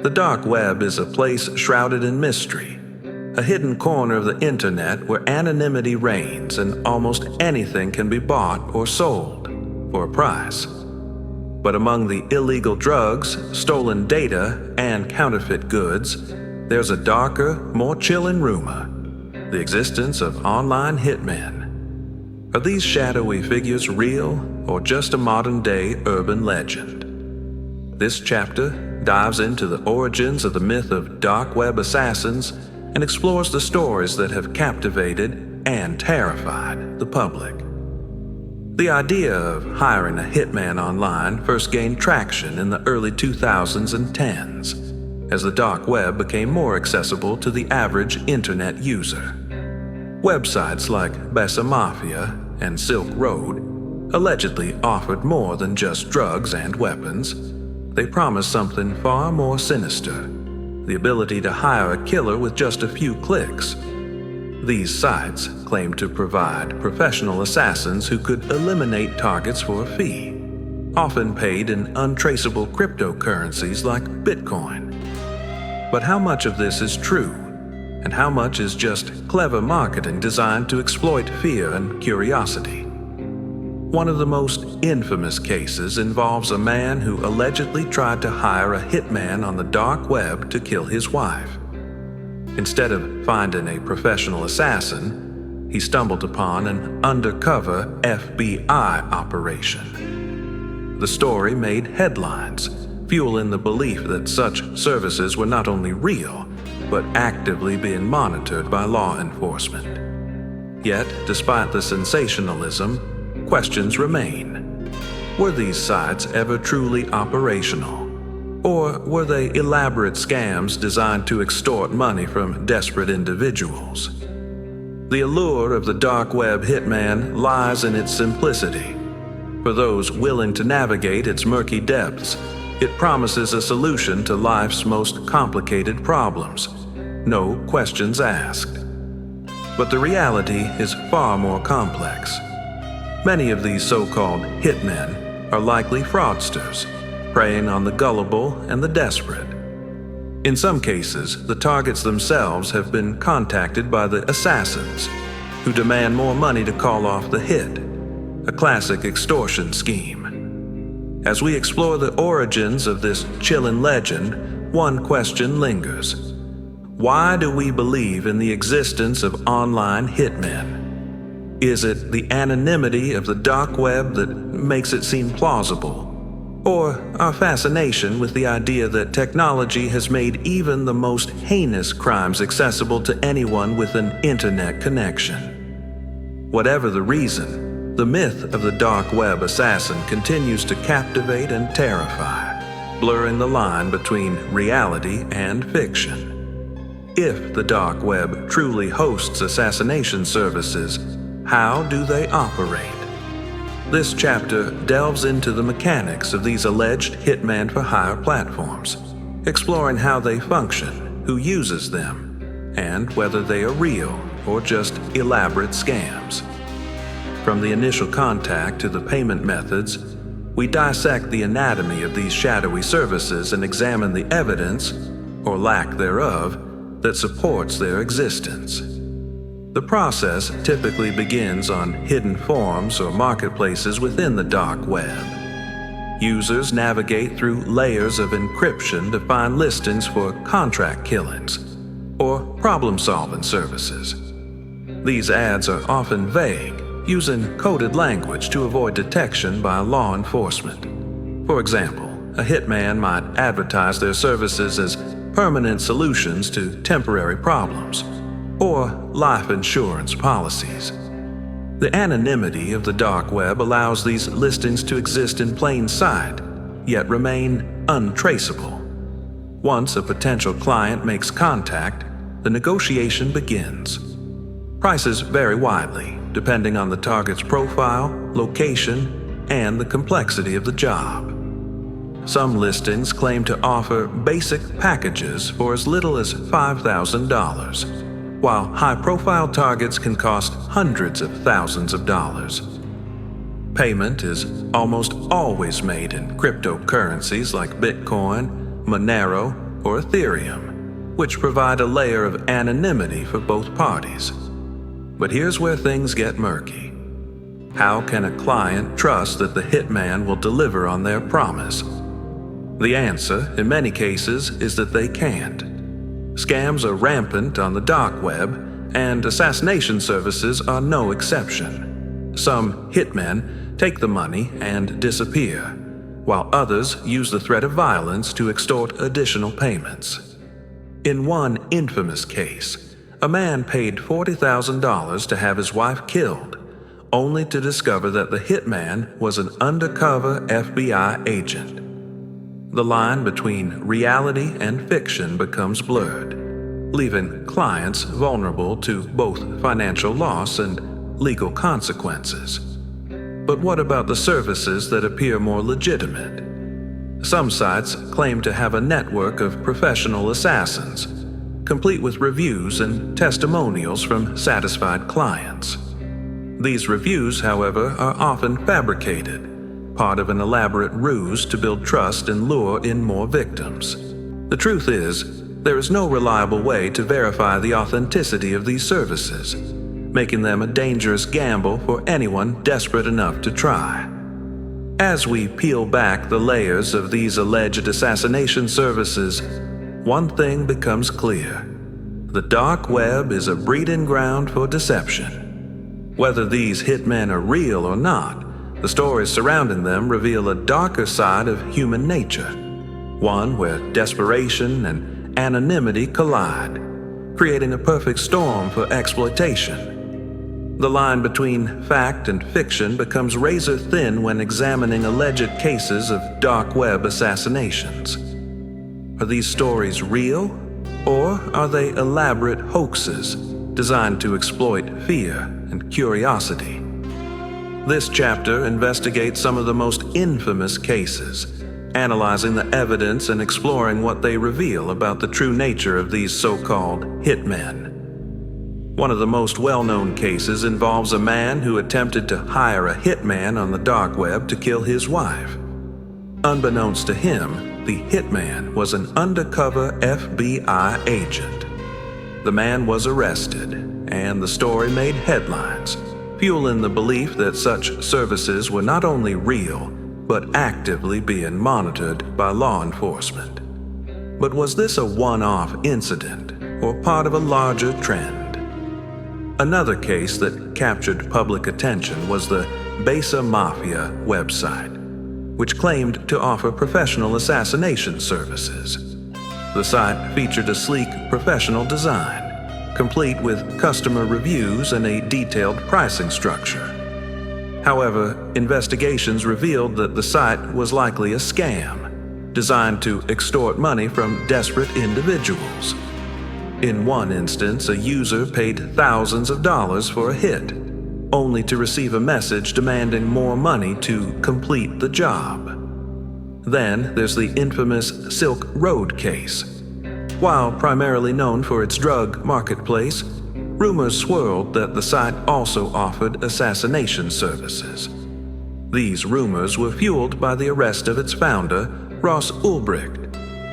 The dark web is a place shrouded in mystery, a hidden corner of the internet where anonymity reigns and almost anything can be bought or sold for a price. But among the illegal drugs, stolen data, and counterfeit goods, there's a darker, more chilling rumor: the existence of online hitmen. Are these shadowy figures real or just a modern-day urban legend? This chapter dives into the origins of the myth of dark web assassins and explores the stories that have captivated and terrified the public. The idea of hiring a hitman online first gained traction in the early 2000s and 10s, as the dark web became more accessible to the average internet user. Websites like Bessa Mafia and Silk Road allegedly offered more than just drugs and weapons. They promised something far more sinister: the ability to hire a killer with just a few clicks. These sites claimed to provide professional assassins who could eliminate targets for a fee, often paid in untraceable cryptocurrencies like Bitcoin. But how much of this is true, and how much is just clever marketing designed to exploit fear and curiosity? One of the most infamous cases involves a man who allegedly tried to hire a hitman on the dark web to kill his wife. Instead of finding a professional assassin, he stumbled upon an undercover FBI operation. The story made headlines, fueling the belief that such services were not only real, but actively being monitored by law enforcement. Yet, despite the sensationalism, questions remain. Were these sites ever truly operational? Or were they elaborate scams designed to extort money from desperate individuals? The allure of the dark web hitman lies in its simplicity. For those willing to navigate its murky depths, it promises a solution to life's most complicated problems. No questions asked. But the reality is far more complex. Many of these so-called hitmen are likely fraudsters, preying on the gullible and the desperate. In some cases, the targets themselves have been contacted by the assassins, who demand more money to call off the hit, a classic extortion scheme. As we explore the origins of this chilling legend, one question lingers: why do we believe in the existence of online hitmen? Is it the anonymity of the dark web that makes it seem plausible? Or our fascination with the idea that technology has made even the most heinous crimes accessible to anyone with an internet connection? Whatever the reason, the myth of the dark web assassin continues to captivate and terrify, blurring the line between reality and fiction. If the dark web truly hosts assassination services, how do they operate? This chapter delves into the mechanics of these alleged hitman-for-hire platforms, exploring how they function, who uses them, and whether they are real or just elaborate scams. From the initial contact to the payment methods, we dissect the anatomy of these shadowy services and examine the evidence, or lack thereof, that supports their existence. The process typically begins on hidden forums or marketplaces within the dark web. Users navigate through layers of encryption to find listings for contract killings or problem-solving services. These ads are often vague, using coded language to avoid detection by law enforcement. For example, a hitman might advertise their services as permanent solutions to temporary problems, or life insurance policies. The anonymity of the dark web allows these listings to exist in plain sight, yet remain untraceable. Once a potential client makes contact, the negotiation begins. Prices vary widely, depending on the target's profile, location, and the complexity of the job. Some listings claim to offer basic packages for as little as $5,000, while high-profile targets can cost hundreds of thousands of dollars. Payment is almost always made in cryptocurrencies like Bitcoin, Monero, or Ethereum, which provide a layer of anonymity for both parties. But here's where things get murky. How can a client trust that the hitman will deliver on their promise? The answer, in many cases, is that they can't. Scams are rampant on the dark web, and assassination services are no exception. Some hitmen take the money and disappear, while others use the threat of violence to extort additional payments. In one infamous case, a man paid $40,000 to have his wife killed, only to discover that the hitman was an undercover FBI agent. The line between reality and fiction becomes blurred, leaving clients vulnerable to both financial loss and legal consequences. But what about the services that appear more legitimate? Some sites claim to have a network of professional assassins, complete with reviews and testimonials from satisfied clients. These reviews, however, are often fabricated, part of an elaborate ruse to build trust and lure in more victims. The truth is, there is no reliable way to verify the authenticity of these services, making them a dangerous gamble for anyone desperate enough to try. As we peel back the layers of these alleged assassination services, one thing becomes clear. The dark web is a breeding ground for deception. Whether these hitmen are real or not, the stories surrounding them reveal a darker side of human nature, one where desperation and anonymity collide, creating a perfect storm for exploitation. The line between fact and fiction becomes razor thin when examining alleged cases of dark web assassinations. Are these stories real, or are they elaborate hoaxes designed to exploit fear and curiosity? This chapter investigates some of the most infamous cases, analyzing the evidence and exploring what they reveal about the true nature of these so-called hitmen. One of the most well-known cases involves a man who attempted to hire a hitman on the dark web to kill his wife. Unbeknownst to him, the hitman was an undercover FBI agent. The man was arrested, and the story made headlines, fueling the belief that such services were not only real, but actively being monitored by law enforcement. But was this a one-off incident, or part of a larger trend? Another case that captured public attention was the Besa Mafia website, which claimed to offer professional assassination services. The site featured a sleek, professional design, complete with customer reviews and a detailed pricing structure. However, investigations revealed that the site was likely a scam, designed to extort money from desperate individuals. In one instance, a user paid thousands of dollars for a hit, only to receive a message demanding more money to complete the job. Then there's the infamous Silk Road case. While primarily known for its drug marketplace, rumors swirled that the site also offered assassination services. These rumors were fueled by the arrest of its founder, Ross Ulbricht,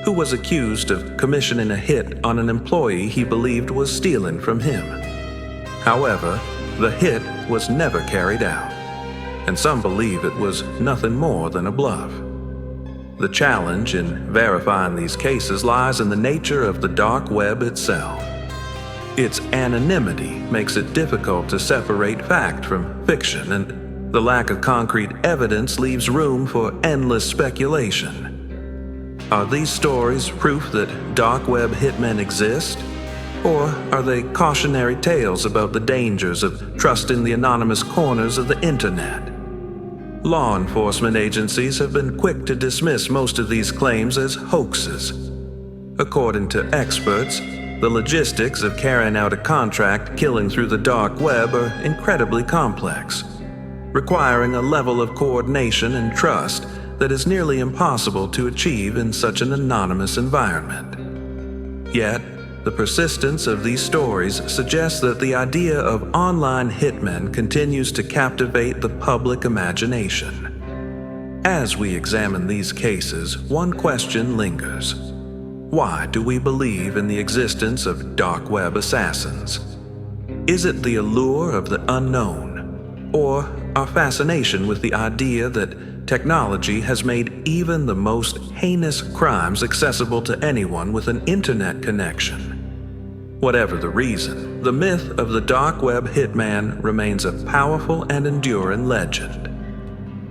who was accused of commissioning a hit on an employee he believed was stealing from him. However, the hit was never carried out, and some believe it was nothing more than a bluff. The challenge in verifying these cases lies in the nature of the dark web itself. Its anonymity makes it difficult to separate fact from fiction, and the lack of concrete evidence leaves room for endless speculation. Are these stories proof that dark web hitmen exist? Or are they cautionary tales about the dangers of trusting the anonymous corners of the internet? Law enforcement agencies have been quick to dismiss most of these claims as hoaxes. According to experts, the logistics of carrying out a contract killing through the dark web are incredibly complex, requiring a level of coordination and trust that is nearly impossible to achieve in such an anonymous environment. Yet, the persistence of these stories suggests that the idea of online hitmen continues to captivate the public imagination. As we examine these cases, one question lingers. why do we believe in the existence of dark web assassins? Is it the allure of the unknown, or our fascination with the idea that technology has made even the most heinous crimes accessible to anyone with an internet connection? Whatever the reason, the myth of the dark web hitman remains a powerful and enduring legend.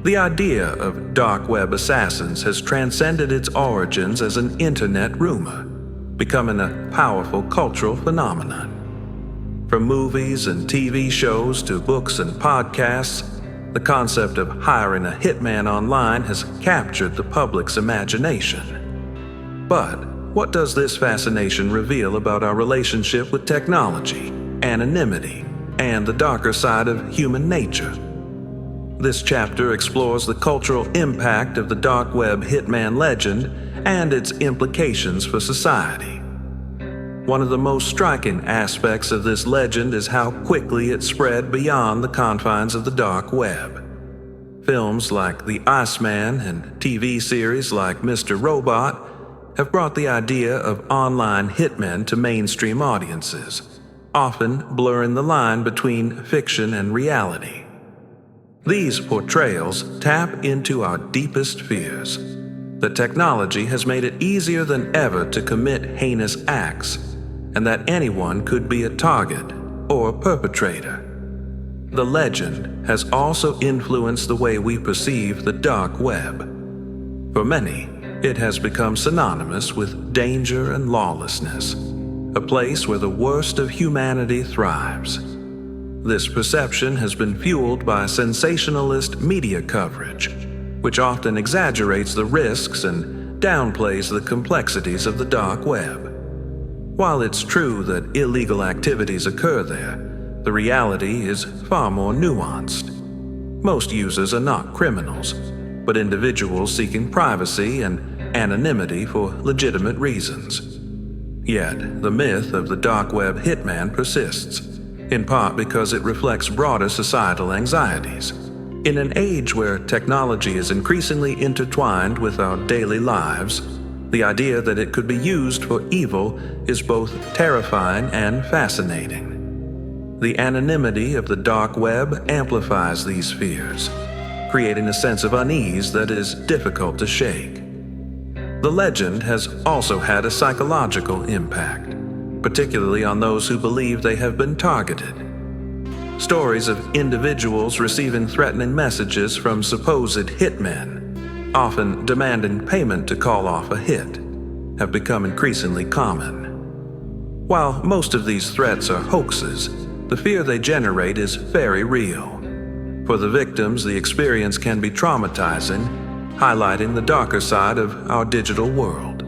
The idea of dark web assassins has transcended its origins as an internet rumor, becoming a powerful cultural phenomenon. From movies and TV shows to books and podcasts, the concept of hiring a hitman online has captured the public's imagination. But what does this fascination reveal about our relationship with technology, anonymity, and the darker side of human nature? This chapter explores the cultural impact of the dark web hitman legend and its implications for society. One of the most striking aspects of this legend is how quickly it spread beyond the confines of the dark web. Films like The Iceman and TV series like Mr. Robot have brought the idea of online hitmen to mainstream audiences, often blurring the line between fiction and reality. These portrayals tap into our deepest fears, that technology has made it easier than ever to commit heinous acts, and that anyone could be a target or a perpetrator. The legend has also influenced the way we perceive the dark web. For many, it has become synonymous with danger and lawlessness, a place where the worst of humanity thrives. This perception has been fueled by sensationalist media coverage, which often exaggerates the risks and downplays the complexities of the dark web. While it's true that illegal activities occur there, the reality is far more nuanced. Most users are not criminals, but individuals seeking privacy and anonymity for legitimate reasons. Yet, the myth of the dark web hitman persists, in part because it reflects broader societal anxieties. In an age where technology is increasingly intertwined with our daily lives, the idea that it could be used for evil is both terrifying and fascinating. The anonymity of the dark web amplifies these fears, creating a sense of unease that is difficult to shake. The legend has also had a psychological impact, particularly on those who believe they have been targeted. Stories of individuals receiving threatening messages from supposed hitmen, often demanding payment to call off a hit, have become increasingly common. While most of these threats are hoaxes, the fear they generate is very real. For the victims, the experience can be traumatizing, highlighting the darker side of our digital world.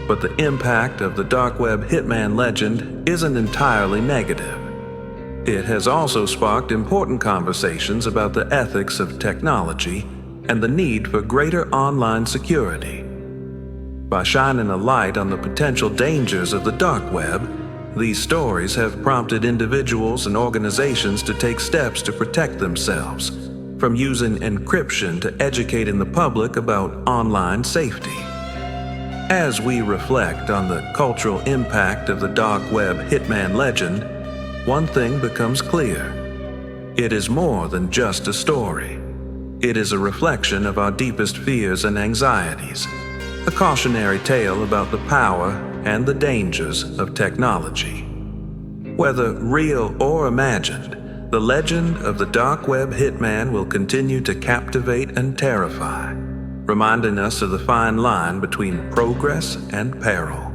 But the impact of the dark web hitman legend isn't entirely negative. It has also sparked important conversations about the ethics of technology and the need for greater online security. By shining a light on the potential dangers of the dark web, these stories have prompted individuals and organizations to take steps to protect themselves, from using encryption to educating the public about online safety. As we reflect on the cultural impact of the dark web hitman legend, one thing becomes clear. It is more than just a story. It is a reflection of our deepest fears and anxieties, a cautionary tale about the power and the dangers of technology. Whether real or imagined, the legend of the dark web hitman will continue to captivate and terrify, reminding us of the fine line between progress and peril.